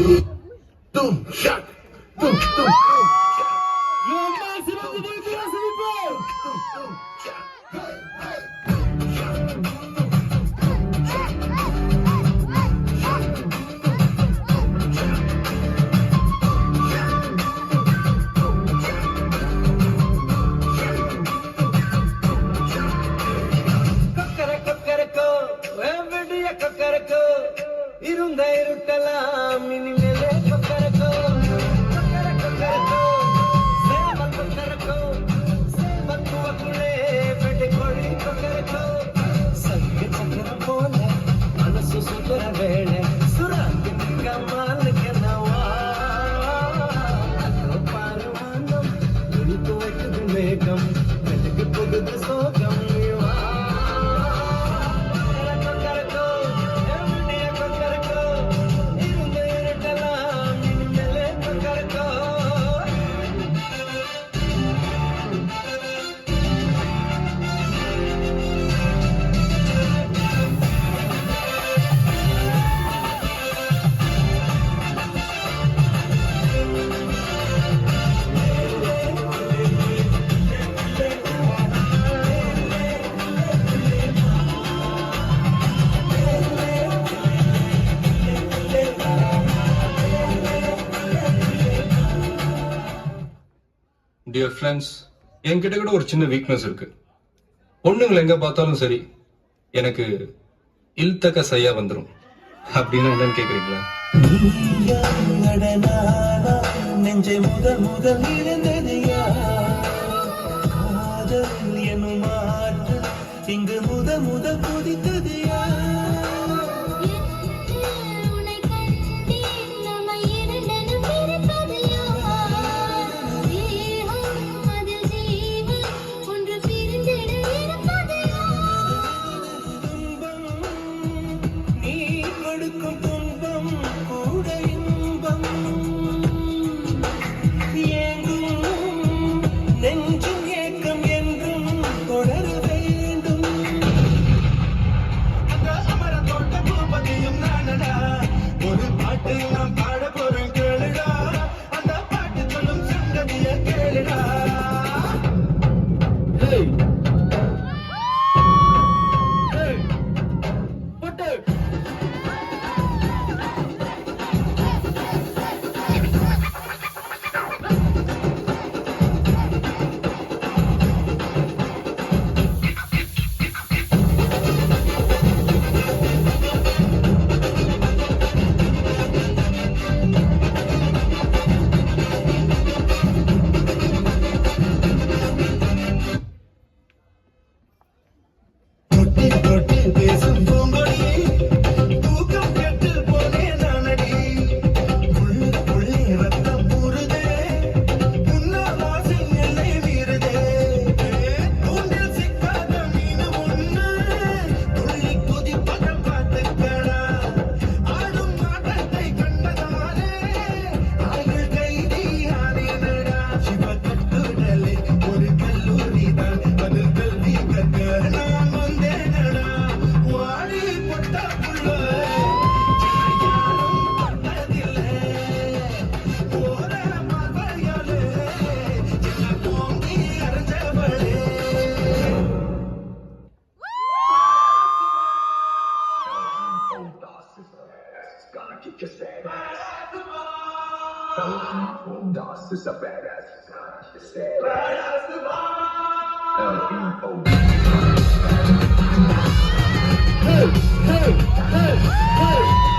Tum, shak, tum, tum, tum, shak. Le maximum de bruit, s'il vous plaît. Tum, tum, shak. Kokkarakko வெம்படிய Kokkarakko இருந்த இருட்டலாம் இனிமேலே கொக்கரக்கோ கொக்கரக்கோ சேவல் கொக்கரக்கோ சேவல் குவக்குள்ளே பெட்டி கோழி கொக்கரக்கோ சங்க சக்கரம் போல மனசு சுந்தர வேளை சுராந்தி கமாலுக்கு நவா பாருமானம் துணித்து வைக்குது மேகம் வெட்டுக்கு புகுது சோகம் டியர் ஃப்ரெண்ட்ஸ், என்கிட்ட கூட ஒரு சின்ன வீக்னஸ் இருக்கு. பொண்ணுங்களை எங்க பார்த்தாலும் சரி எனக்கு இல்தக்க சையா வந்துடும். அப்படின்னு என்னன்னு கேக்குறீங்களா? நெஞ்சை முதல் முதல் இருந்ததையா காதல் எனும் மாற்று இங்கு முதல் முதல் குதித்ததையா Das ist a badass. Hey, hey, hey, hey.